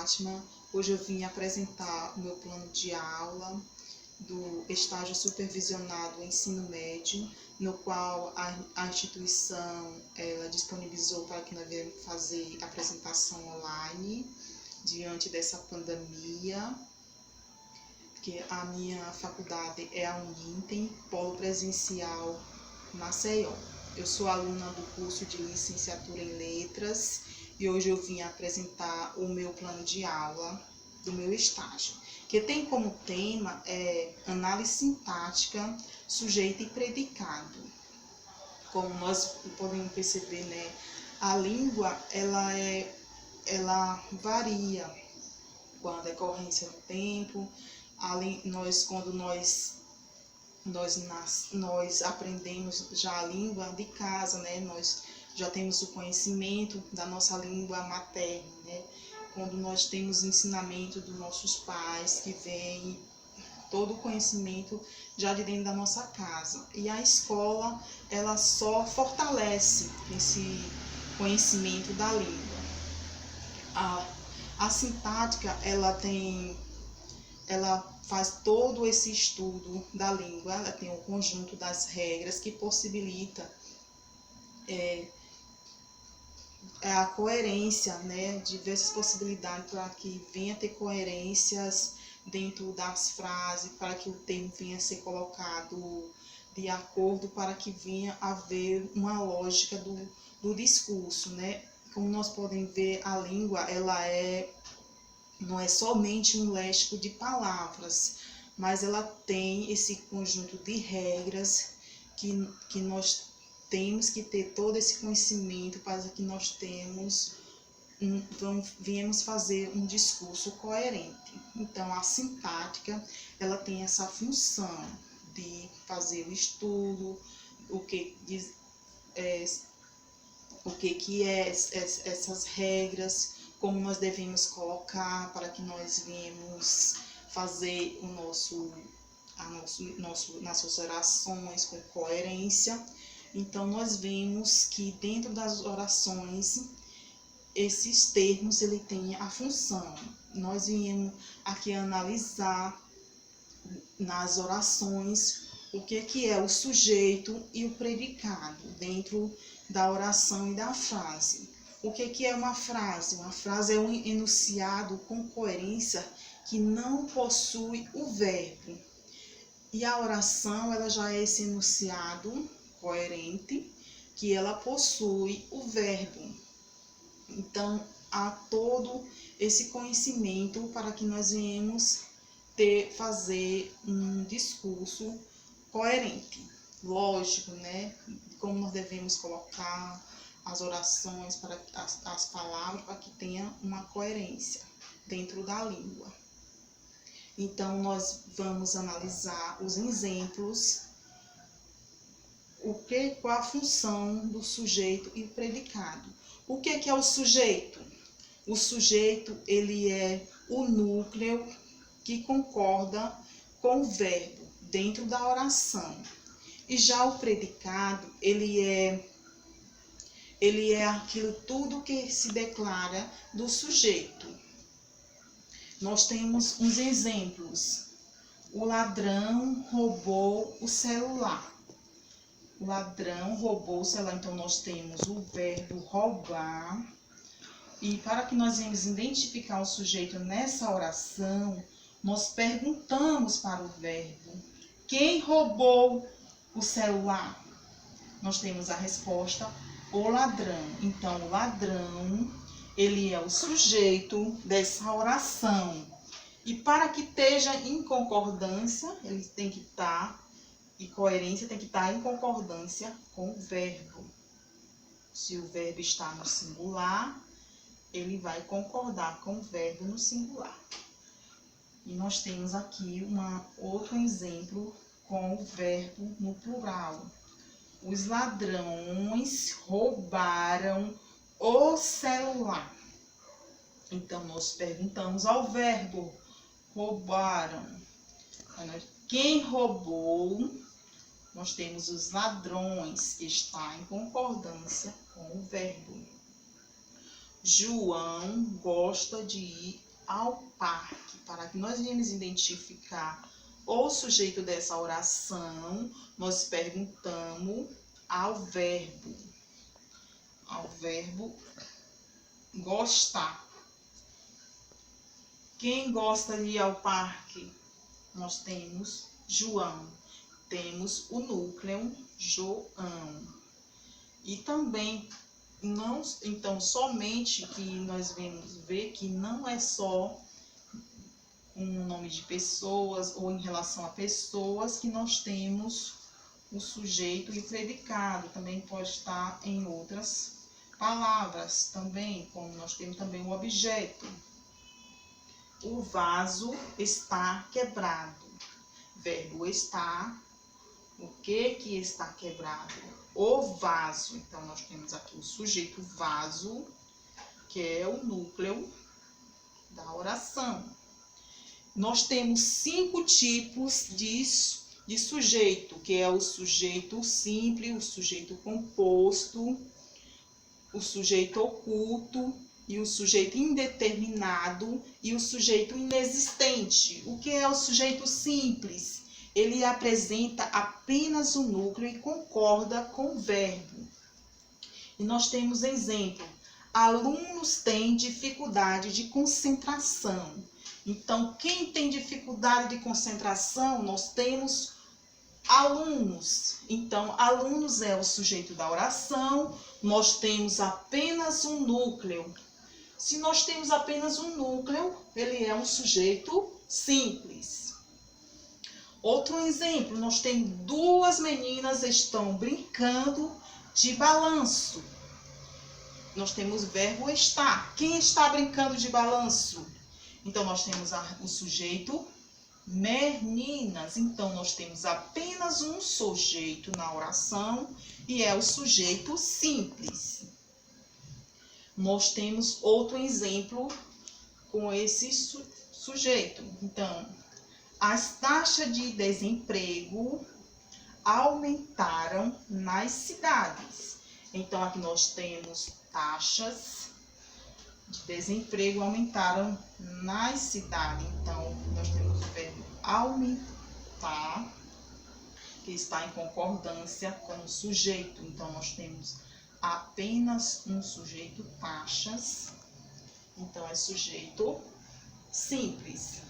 Fátima. Hoje eu vim apresentar o meu plano de aula do estágio supervisionado ensino médio, no qual a instituição ela disponibilizou para que nós viemos fazer apresentação online diante dessa pandemia, porque a minha faculdade é a Uninter, polo presencial Maceió. Eu sou aluna do curso de licenciatura em letras e hoje eu vim apresentar o meu plano de aula do meu estágio, que tem como tema análise sintática, sujeito e predicado. Como nós podemos perceber, né, a língua ela varia com a decorrência do tempo. Quando nós aprendemos já a língua de casa, né? Nós já temos o conhecimento da nossa língua materna, né? Quando nós temos ensinamento dos nossos pais, que vem todo o conhecimento já de dentro da nossa casa. E a escola, ela só fortalece esse conhecimento da língua. A sintática, ela faz todo esse estudo da língua, ela tem um conjunto das regras que possibilita a coerência, né, diversas possibilidades para que venha ter coerências dentro das frases, para que o termo venha a ser colocado de acordo, para que venha a haver uma lógica do discurso, né? Como nós podemos ver, a língua, não é somente um léxico de palavras, mas ela tem esse conjunto de regras que nós temos que ter todo esse conhecimento para que nós viemos fazer um discurso coerente. Então, a sintática, ela tem essa função de fazer o estudo, o que essas regras, como nós devemos colocar para que nós venhamos fazer nossas orações com coerência. Então, nós vemos que dentro das orações, esses termos, ele tem a função. Nós viemos aqui analisar nas orações o que é o sujeito e o predicado dentro da oração e da frase. O que é uma frase? Uma frase é um enunciado com coerência que não possui o verbo. E a oração, ela já é esse enunciado coerente que ela possui o verbo. Então, há todo esse conhecimento para que nós venhamos fazer um discurso coerente, lógico, né? Como nós devemos colocar as orações, para as palavras, para que tenha uma coerência dentro da língua. Então, nós vamos analisar os exemplos, qual a função do sujeito e o predicado. O que é o sujeito? O sujeito, ele é o núcleo que concorda com o verbo dentro da oração. E já o predicado, ele é aquilo tudo que se declara do sujeito. Nós temos uns exemplos. O ladrão roubou o celular. O ladrão roubou o celular. Então, nós temos o verbo roubar. E para que nós venhamos identificar o sujeito nessa oração, nós perguntamos para o verbo: quem roubou o celular? Nós temos a resposta: o ladrão. Então, o ladrão, ele é o sujeito dessa oração. E para que esteja em concordância, ele tem que estar, e coerência tem que estar em concordância com o verbo. Se o verbo está no singular, ele vai concordar com o verbo no singular. E nós temos aqui outro exemplo com o verbo no plural. Os ladrões roubaram o celular. Então, nós perguntamos ao verbo roubaram. Quem roubou? Nós temos os ladrões, que está em concordância com o verbo. João gosta de ir ao parque. Para que nós venhamos identificar o sujeito dessa oração, nós perguntamos ao verbo gostar. Quem gosta de ir ao parque? Nós temos João. Temos o núcleo João. E também, então, somente que nós vamos ver que não é só um nome de pessoas ou em relação a pessoas que nós temos o sujeito e o predicado. Também pode estar em outras palavras também, como nós temos também o objeto. O vaso está quebrado. Verbo está. O que está quebrado? O vaso. Então, nós temos aqui o sujeito vaso, que é o núcleo da oração. Nós temos 5 tipos de sujeito, que é o sujeito simples, o sujeito composto, o sujeito oculto, e o sujeito indeterminado e o sujeito inexistente. O que é o sujeito simples? Ele apresenta apenas o núcleo e concorda com o verbo. E nós temos exemplo. Alunos têm dificuldade de concentração. Então, quem tem dificuldade de concentração, nós temos alunos. Então, alunos é o sujeito da oração. Nós temos apenas um núcleo. Se nós temos apenas um núcleo, ele é um sujeito simples. Outro exemplo, nós temos 2 meninas estão brincando de balanço. Nós temos o verbo estar. Quem está brincando de balanço? Então, nós temos o sujeito meninas. Então, nós temos apenas um sujeito na oração e é o sujeito simples. Nós temos outro exemplo com esse sujeito. Então, as taxas de desemprego aumentaram nas cidades. Então, aqui nós temos taxas de desemprego aumentaram nas cidades. Então, nós temos o verbo aumentar, que está em concordância com o sujeito. Então, nós temos apenas um sujeito, taxas. Então, é sujeito simples.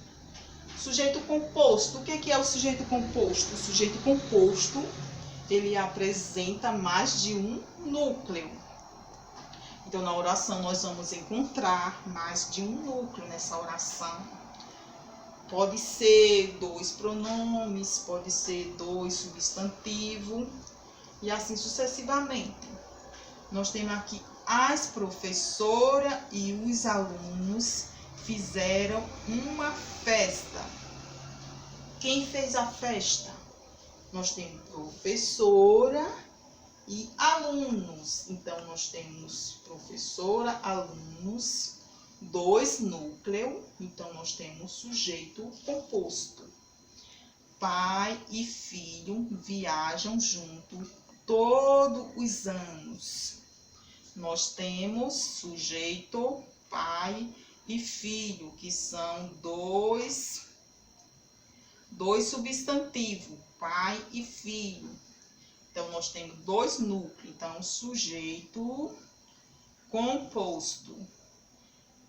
Sujeito composto. O que é o sujeito composto? O sujeito composto, ele apresenta mais de um núcleo. Então, na oração, nós vamos encontrar mais de um núcleo nessa oração. Pode ser 2 pronomes, pode ser 2 substantivos, e assim sucessivamente. Nós temos aqui as professoras e os alunos fizeram uma festa. Quem fez a festa? Nós temos professora e alunos. Então, nós temos professora, alunos, 2 núcleos. Então, nós temos sujeito composto. Pai e filho viajam junto todos os anos. Nós temos sujeito, pai e filho, que são 2 substantivos, pai e filho. Então, nós temos 2 núcleos. Então, sujeito composto.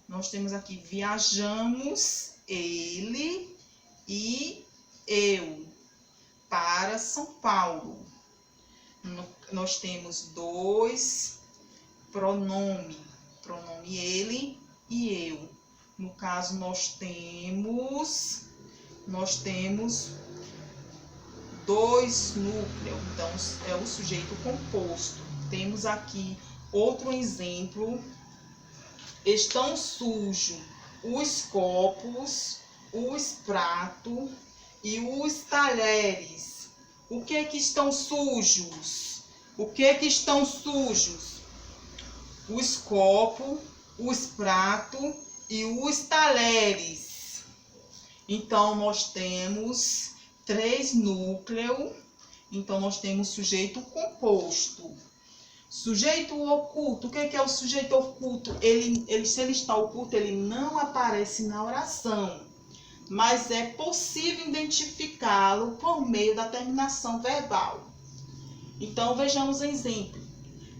Nós temos aqui, viajamos, ele e eu, para São Paulo. Nós temos 2 pronomes, pronome ele e eu. No caso, nós temos 2 núcleos, então é o sujeito composto. Temos aqui outro exemplo. Estão sujos os copos, os pratos e os talheres. O que estão sujos? O que estão sujos? Os copos, os pratos e os talheres. Então, nós temos 3 núcleos. Então, nós temos sujeito composto. Sujeito oculto. O que é o sujeito oculto? Se ele está oculto, ele não aparece na oração, mas é possível identificá-lo por meio da terminação verbal. Então, vejamos um exemplo.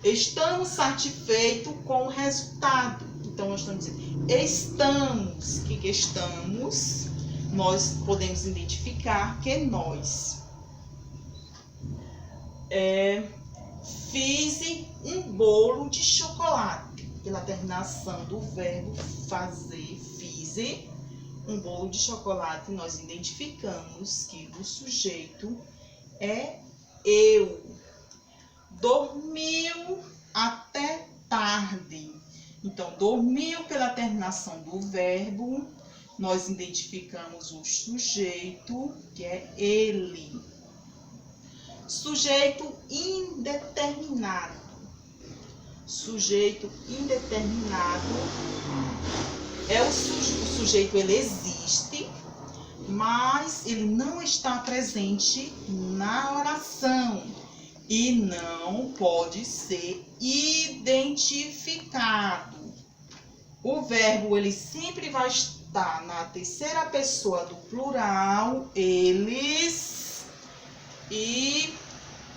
Estamos satisfeitos com o resultado. Então, nós estamos dizendo estamos. O que estamos? Nós podemos identificar que nós fiz um bolo de chocolate. Pela terminação do verbo fazer, fiz um bolo de chocolate, nós identificamos que o sujeito é eu. Dormiu até tarde. Então, dormiu pela terminação do verbo, nós identificamos o sujeito, que é ele. Sujeito indeterminado. Sujeito indeterminado é o sujeito, ele existe, mas ele não está presente na oração e não pode ser identificado. O verbo, ele sempre vai estar na terceira pessoa do plural, eles,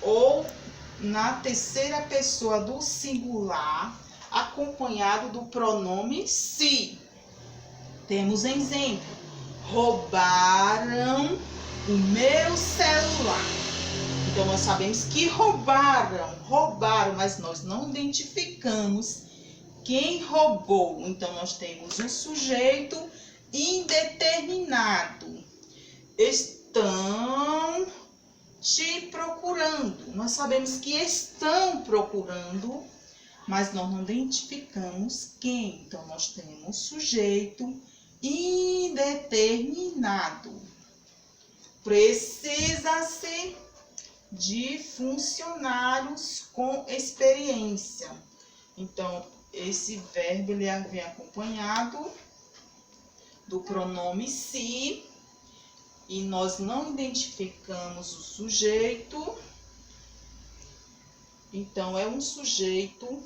ou na terceira pessoa do singular, acompanhado do pronome se. Temos exemplo: roubaram o meu celular. Então, nós sabemos que roubaram, mas nós não identificamos quem roubou. Então, nós temos um sujeito indeterminado. Estão te procurando. Nós sabemos que estão procurando, mas nós não identificamos quem. Então, nós temos sujeito indeterminado. Precisa-se de funcionários com experiência. Então, esse verbo ele vem acompanhado do pronome se, e nós não identificamos o sujeito. Então, é um sujeito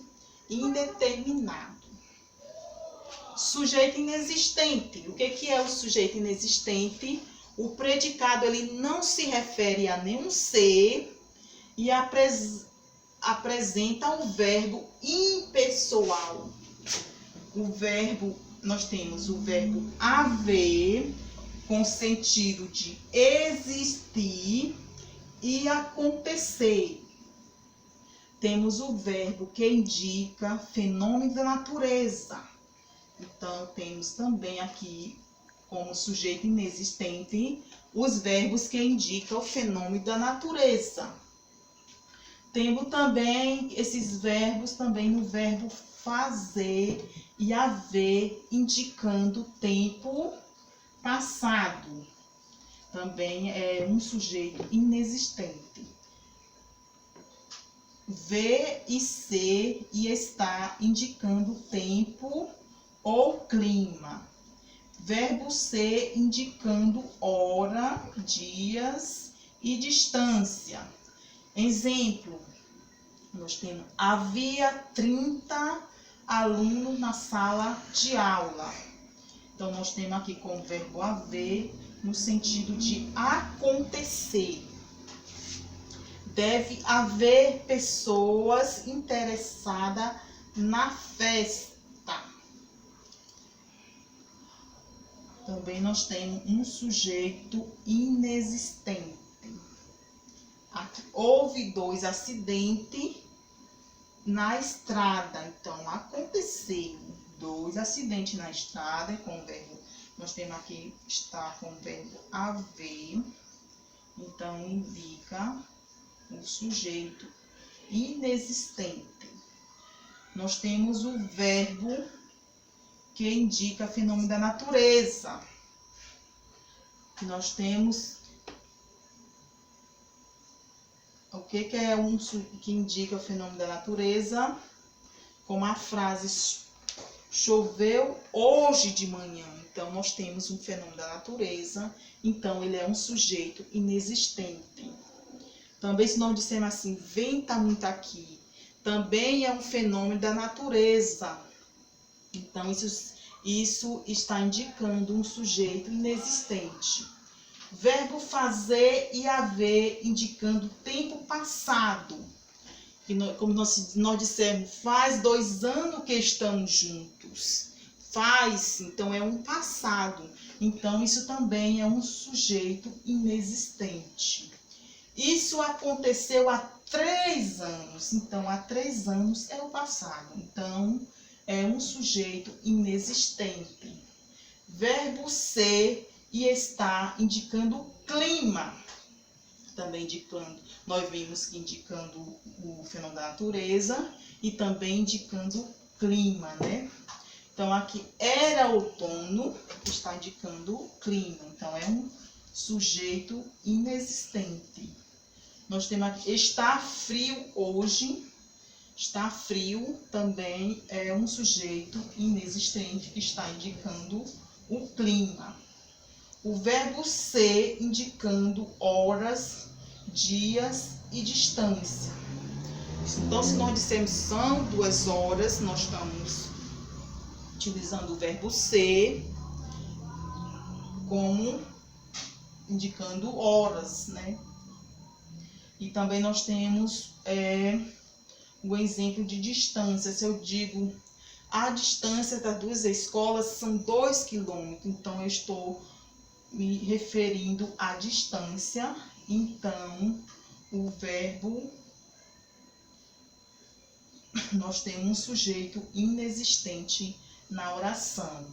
indeterminado. Sujeito inexistente. O que é o sujeito inexistente? O predicado ele não se refere a nenhum ser e apresenta o verbo impessoal. Nós temos o verbo haver, com sentido de existir e acontecer. Temos o verbo que indica fenômeno da natureza. Então, temos também aqui, como sujeito inexistente, os verbos que indicam o fenômeno da natureza. Temos também esses verbos também no verbo fazer e haver, indicando tempo passado. Também é um sujeito inexistente. Ver e ser e estar, indicando tempo ou clima. Verbo ser indicando hora, dias e distância. Exemplo, nós temos: havia 30 alunos na sala de aula. Então, nós temos aqui como verbo haver, no sentido de acontecer. Deve haver pessoas interessadas na festa. Também nós temos um sujeito inexistente. Aqui, houve 2 acidentes na estrada. Então, aconteceu 2 acidentes na estrada com o verbo. Nós temos aqui, está com o verbo haver. Então, indica o sujeito inexistente. Nós temos o verbo que indica fenômeno da natureza. Nós temos o que é um que indica o fenômeno da natureza, como a frase choveu hoje de manhã. Então, nós temos um fenômeno da natureza, então ele é um sujeito inexistente. Também, se nós dissermos assim, venta muito aqui, também é um fenômeno da natureza. Então, isso está indicando um sujeito inexistente. Verbo fazer e haver, indicando tempo passado. Como nós dissemos, faz 2 anos que estamos juntos. Faz, então é um passado. Então, isso também é um sujeito inexistente. Isso aconteceu há 3 anos. Então, há 3 anos é o passado. Então, é um sujeito inexistente. Verbo ser e estar, indicando clima. Também indicando, nós vimos que indicando o fenômeno da natureza e também indicando clima, né? Então, aqui era outono, está indicando o clima. Então, é um sujeito inexistente. Nós temos aqui, está frio hoje. Está frio também é um sujeito inexistente que está indicando o clima. O verbo ser indicando horas, dias e distância. Então, se nós dissermos são 2 horas, nós estamos utilizando o verbo ser como indicando horas, né? E também nós temos o exemplo de distância. Se eu digo a distância das 2 escolas são 2 quilômetros, então eu estou me referindo à distância. Então, o verbo, nós temos um sujeito inexistente na oração.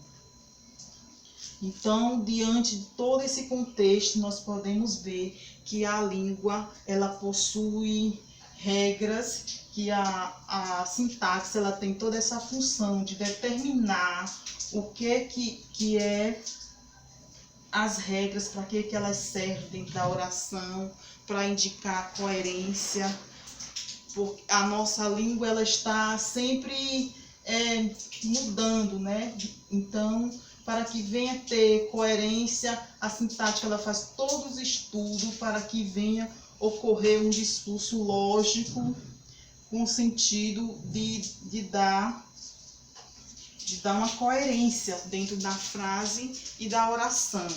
Então, diante de todo esse contexto, nós podemos ver que a língua, ela possui regras, que a sintaxe, ela tem toda essa função de determinar o que é as regras, para que elas servem dentro da oração, para indicar a coerência. Porque a nossa língua, ela está sempre mudando, né? Então, para que venha ter coerência, a sintática, ela faz todos os estudos para que venha ocorrer um discurso lógico, com o sentido de dar uma coerência dentro da frase e da oração.